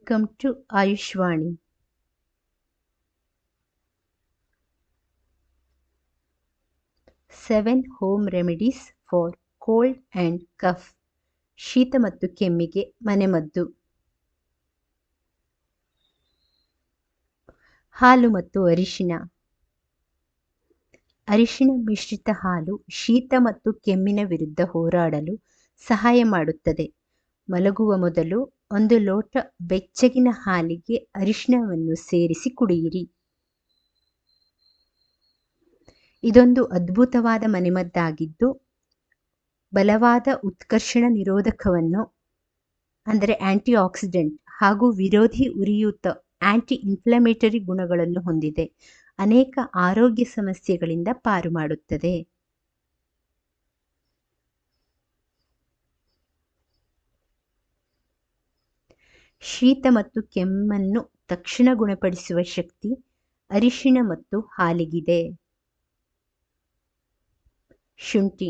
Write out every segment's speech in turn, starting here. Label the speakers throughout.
Speaker 1: Welcome to Ayushvani. 7 home remedies for cold and cough. ಶೀತ ಮತ್ತು ಕೆಮ್ಮಿಗೆ ಮನೆಮದ್ದು. ಹಾಲು ಮತ್ತು ಅರಿಶಿನ. ಅರಿಶಿನ ಮಿಶ್ರಿತ ಹಾಲು ಶೀತ ಮತ್ತು ಕೆಮ್ಮಿನ ವಿರುದ್ಧ ಹೋರಾಡಲು ಸಹಾಯ ಮಾಡುತ್ತದೆ. ಮಲಗುವ ಮೊದಲು 1 ಲೋಟ ಬೆಚ್ಚಗಿನ ಹಾಲಿಗೆ ಅರಿಶಿನವನ್ನು ಸೇರಿಸಿ ಕುಡಿಯಿರಿ. ಇದೊಂದು ಅದ್ಭುತವಾದ ಮನೆಮದ್ದಾಗಿದ್ದು ಬಲವಾದ ಉತ್ಕರ್ಷಣ ನಿರೋಧಕವನ್ನು ಅಂದರೆ ಆಂಟಿ ಆಕ್ಸಿಡೆಂಟ್ ಹಾಗೂ ವಿರೋಧಿ ಉರಿಯೂತ ಆಂಟಿ ಇನ್ಫ್ಲಮೇಟರಿ ಗುಣಗಳನ್ನು ಹೊಂದಿದೆ. ಅನೇಕ ಆರೋಗ್ಯ ಸಮಸ್ಯೆಗಳಿಂದ ಪಾರು ಮಾಡುತ್ತದೆ. ಶೀತ ಮತ್ತು ಕೆಮ್ಮನ್ನು ತಕ್ಷಣ ಗುಣಪಡಿಸುವ ಶಕ್ತಿ ಅರಿಶಿಣ ಮತ್ತು ಹಾಲಿಗಿದೆ. ಶುಂಠಿ.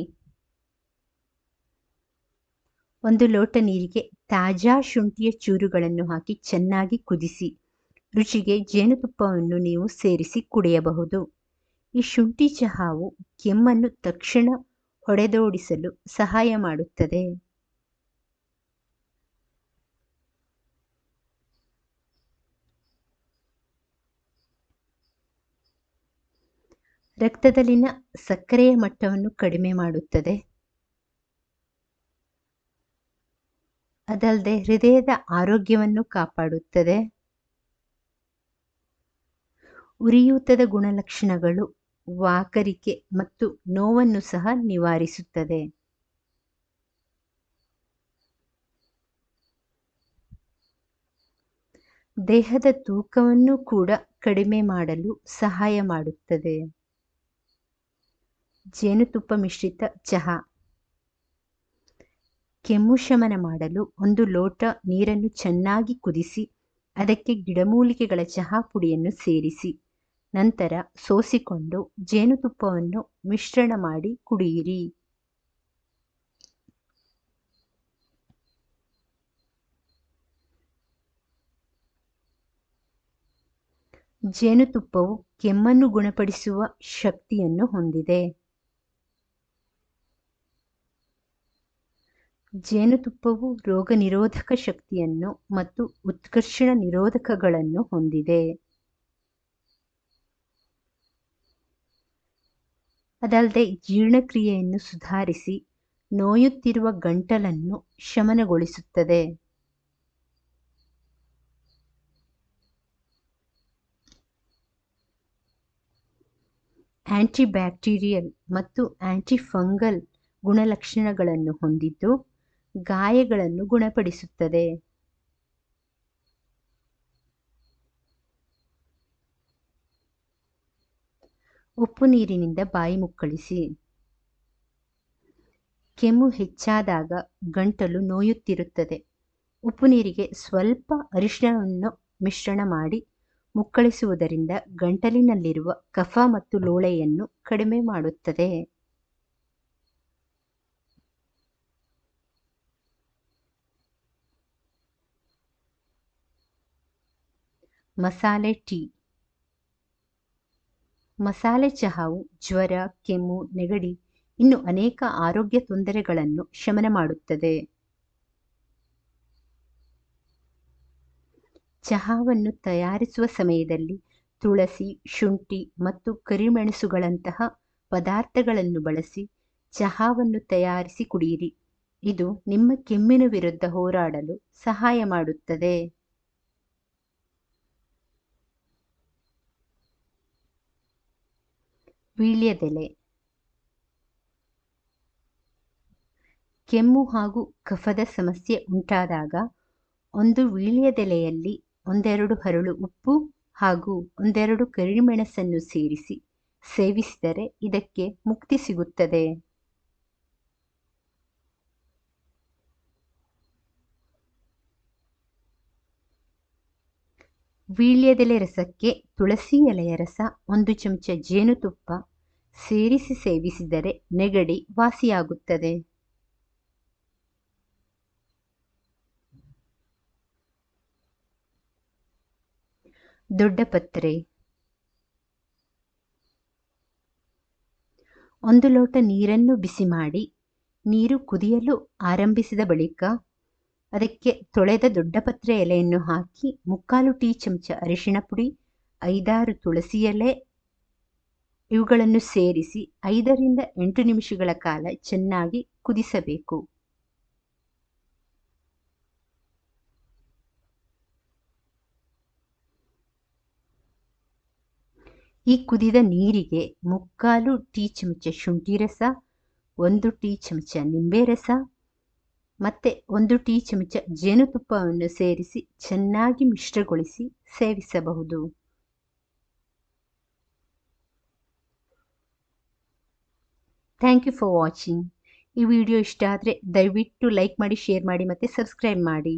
Speaker 1: 1 ಲೋಟ ನೀರಿಗೆ ತಾಜಾ ಶುಂಠಿಯ ಚೂರುಗಳನ್ನು ಹಾಕಿ ಚೆನ್ನಾಗಿ ಕುದಿಸಿ ರುಚಿಗೆ ಜೇನುತುಪ್ಪವನ್ನು ನೀವು ಸೇರಿಸಿ ಕುಡಿಯಬಹುದು. ಈ ಶುಂಠಿ ಚಹಾವು ಕೆಮ್ಮನ್ನು ತಕ್ಷಣ ಹೊಡೆದೋಡಿಸಲು ಸಹಾಯ ಮಾಡುತ್ತದೆ. ರಕ್ತದಲ್ಲಿನ ಸಕ್ಕರೆಯ ಮಟ್ಟವನ್ನು ಕಡಿಮೆ ಮಾಡುತ್ತದೆ. ಅದಲ್ಲದೆ ಹೃದಯದ ಆರೋಗ್ಯವನ್ನು ಕಾಪಾಡುತ್ತದೆ. ಉರಿಯೂತದ ಗುಣಲಕ್ಷಣಗಳು ವಾಕರಿಕೆ ಮತ್ತು ನೋವನ್ನು ಸಹ ನಿವಾರಿಸುತ್ತದೆ. ದೇಹದ ತೂಕವನ್ನು ಕೂಡ ಕಡಿಮೆ ಮಾಡಲು ಸಹಾಯ ಮಾಡುತ್ತದೆ. ಜೇನುತುಪ್ಪ ಮಿಶ್ರಿತ ಚಹಾ. ಕೆಮ್ಮು ಶಮನ ಮಾಡಲು 1 ಲೋಟ ನೀರನ್ನು ಚೆನ್ನಾಗಿ ಕುದಿಸಿ ಅದಕ್ಕೆ ಗಿಡಮೂಲಿಕೆಗಳ ಚಹಾ ಪುಡಿಯನ್ನು ಸೇರಿಸಿ ನಂತರ ಸೋಸಿಕೊಂಡು ಜೇನುತುಪ್ಪವನ್ನು ಮಿಶ್ರಣ ಮಾಡಿ ಕುಡಿಯಿರಿ. ಜೇನುತುಪ್ಪವು ಕೆಮ್ಮನ್ನು ಗುಣಪಡಿಸುವ ಶಕ್ತಿಯನ್ನು ಹೊಂದಿದೆ. ಜೇನುತುಪ್ಪವು ರೋಗ ನಿರೋಧಕ ಶಕ್ತಿಯನ್ನು ಮತ್ತು ಉತ್ಕರ್ಷಣ ನಿರೋಧಕಗಳನ್ನು ಹೊಂದಿದೆ. ಅದಲ್ಲದೆ ಜೀರ್ಣಕ್ರಿಯೆಯನ್ನು ಸುಧಾರಿಸಿ ನೋಯುತ್ತಿರುವ ಗಂಟಲನ್ನು ಶಮನಗೊಳಿಸುತ್ತದೆ. ಆಂಟಿಬ್ಯಾಕ್ಟೀರಿಯಲ್ ಮತ್ತು ಆಂಟಿಫಂಗಲ್ ಗುಣಲಕ್ಷಣಗಳನ್ನು ಹೊಂದಿದ್ದು ಗಾಯಗಳನ್ನು ಗುಣಪಡಿಸುತ್ತದೆ. ಉಪ್ಪು ನೀರಿನಿಂದ ಬಾಯಿ ಮುಕ್ಕಳಿಸಿ. ಕೆಮ್ಮು ಹೆಚ್ಚಾದಾಗ ಗಂಟಲು ನೋಯುತ್ತಿರುತ್ತದೆ. ಉಪ್ಪು ನೀರಿಗೆ ಸ್ವಲ್ಪ ಅರಿಶಿಣವನ್ನು ಮಿಶ್ರಣ ಮಾಡಿ ಮುಕ್ಕಳಿಸುವುದರಿಂದ ಗಂಟಲಿನಲ್ಲಿರುವ ಕಫ ಮತ್ತು ಲೋಳೆಯನ್ನು ಕಡಿಮೆ ಮಾಡುತ್ತದೆ. ಮಸಾಲೆ ಟೀ. ಮಸಾಲೆ ಚಹಾವು ಜ್ವರ, ಕೆಮ್ಮು, ನೆಗಡಿ ಇನ್ನು ಅನೇಕ ಆರೋಗ್ಯ ತೊಂದರೆಗಳನ್ನು ಶಮನ ಮಾಡುತ್ತದೆ. ಚಹಾವನ್ನು ತಯಾರಿಸುವ ಸಮಯದಲ್ಲಿ ತುಳಸಿ, ಶುಂಠಿ ಮತ್ತು ಕರಿಮೆಣಸುಗಳಂತಹ ಪದಾರ್ಥಗಳನ್ನು ಬಳಸಿ ಚಹಾವನ್ನು ತಯಾರಿಸಿ ಕುಡಿಯಿರಿ. ಇದು ನಿಮ್ಮ ಕೆಮ್ಮಿನ ವಿರುದ್ಧ ಹೋರಾಡಲು ಸಹಾಯ ಮಾಡುತ್ತದೆ. ವೀಳ್ಯದೆಲೆ. ಕೆಮ್ಮು ಹಾಗೂ ಕಫದ ಸಮಸ್ಯೆ ಉಂಟಾದಾಗ 1 ವೀಳ್ಯದೆಲೆಯಲ್ಲಿ 1-2 ಹರಳು ಉಪ್ಪು ಹಾಗೂ 1-2 ಕರಿಮೆಣಸನ್ನು ಸೇರಿಸಿ ಸೇವಿಸಿದರೆ ಇದಕ್ಕೆ ಮುಕ್ತಿ ಸಿಗುತ್ತದೆ. ವೀಳ್ಯದೆಲೆ ರಸಕ್ಕೆ ತುಳಸಿ ಎಲೆಯ ರಸ, 1 ಚಮಚ ಜೇನುತುಪ್ಪ ಸೇರಿಸಿ ಸೇವಿಸಿದರೆ ನೆಗಡಿ ವಾಸಿಯಾಗುತ್ತದೆ. ದೊಡ್ಡ ಪತ್ರೆ. 1 ಲೋಟ ನೀರನ್ನು ಬಿಸಿ ಮಾಡಿ, ನೀರು ಕುದಿಯಲು ಆರಂಭಿಸಿದ ಬಳಿಕ ಅದಕ್ಕೆ ತೊಳೆದ ದೊಡ್ಡ ಪತ್ರೆ ಎಲೆಯನ್ನು ಹಾಕಿ 3/4 ಟೀ ಚಮಚ ಅರಿಶಿಣ ಪುಡಿ, 5-6 ತುಳಸಿ ಎಲೆ ಇವುಗಳನ್ನು ಸೇರಿಸಿ 5 ರಿಂದ 8 ನಿಮಿಷಗಳ ಕಾಲ ಚೆನ್ನಾಗಿ ಕುದಿಸಬೇಕು. ಈ ಕುದಿದ ನೀರಿಗೆ 3/4 ಟೀ ಚಮಚ ಶುಂಠಿ ರಸ, 1 ಟೀ ಚಮಚ ನಿಂಬೆ ರಸ ಮತ್ತು 1 ಟೀ ಚಮಚ ಜೇನುತುಪ್ಪವನ್ನು ಸೇರಿಸಿ ಚೆನ್ನಾಗಿ ಮಿಶ್ರಗೊಳಿಸಿ ಸೇವಿಸಬಹುದು. Thank you for watching. ಈ ವಿಡಿಯೋ ಇಷ್ಟ ಆದರೆ ದಯವಿಟ್ಟು ಲೈಕ್ ಮಾಡಿ, ಶೇರ್ ಮಾಡಿ ಮತ್ತು ಸಬ್ಸ್ಕ್ರೈಬ್ ಮಾಡಿ.